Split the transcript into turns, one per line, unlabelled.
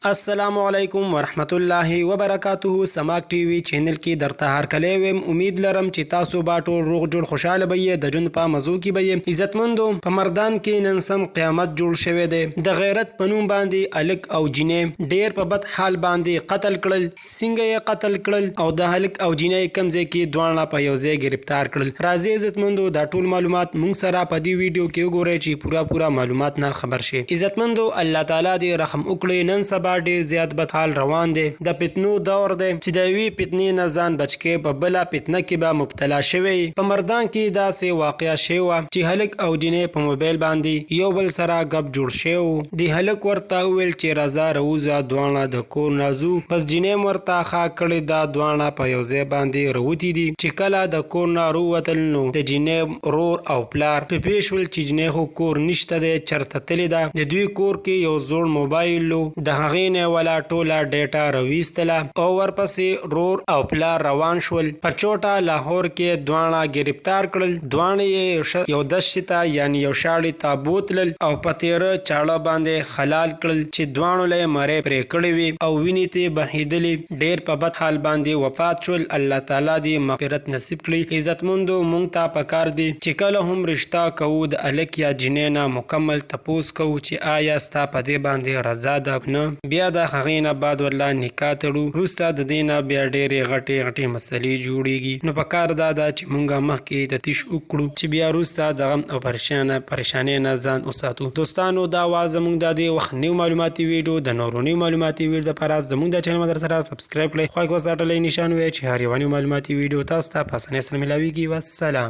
السلام علیکم ورحمت الله وبرکاته. سماک ټي وي چینل کې درته هرکلی ویم. امید لرم چې تاسو به ټول روغ جوړ خوشاله به یې، د ژوند په مزو کې به یې. عزتمندو، په مردان کې نن سم قیامت جوړ شوی دی. د غیرت په نوم باندې هلک او جینۍ ډیر په بد حال باندې قتل کړل. څنګه یې قتل کړل او د هلک او جینۍ کوم ځای کې دواړه په یو ځای گرفتار کړل؟ راځئ عزتمندو دا ټول معلومات موږ سره په دې ویډیو کې وګورئ چې پورا معلومات نه خبر شي. عزتمندو، الله تعالی دې رحم وکړي. نن سبا ډیر زیات بد حال روان دی. د فتنو دور دی چې د یوې فتنې نه ځان بچ کې په بله فتنه کې به مبتلا شوی. په مردان کې داسې واقعه شوې وه چې هلک او جینۍ په موبایل باندې یو بل سره ګپ جوړ شوی و. د هلک ورته وویل چې راځه راوځه دواړه د کور نه ځو. بس جینۍ ورته ښه کړې ده، دواړه په یو ځای باندې راوتي دي. چې کله د کور نه راووتل نو د جینۍ ورور او پلار پوه شول چې جینۍ خو کور نشته دی، چرته تللې ده. د دوی کور کې یو زوړ موبایل و، د هغې نه ولا ټوله ډیټا راویستله او ورپسې رور او پلار روان شول. په چوټه لاهور کې دواړه گرفتار کړل. دواړه یې یو دشت ته یعنی یو شاړې ته بوتلل او په تیره چاړه باندې خلال کړل چې دواړو له مرۍ پرې کړې وي او وینې ته بهېدلې. ډیر په بد حال باندې وفات شول. الله تعالی دې مغفرت نصیب کړي. عزتمندو، مونږ ته پکار دي چې کله هم رشته کوو د هلک یا جینۍ نه مکمل تپوس کوو چې آیا ستا په دې باندې رضا ده نه. بیا د هغې نه بعد ورله نکاح تړو. وروسته د دې نه بیا ډېرې غټې مسلې جوړېږي. نو پکار دا ده چې مونږ مخکې تفتیش وکړو چې بیا وروسته د غم او پریشانۍ نه ځان وساتو. دوستانو، دا وه زموږ د دې وخت نیو معلوماتي ویډیو. د نورو نیو معلوماتي ویډیو دپاره زموږ د چینل سره سبسکرایب کړئ، خوا کې وساټلی نشان ووایئ چې هر یوه نیو معلوماتي ویډیو تاسو ته په اسانۍ سره میلاویږي. والسلام.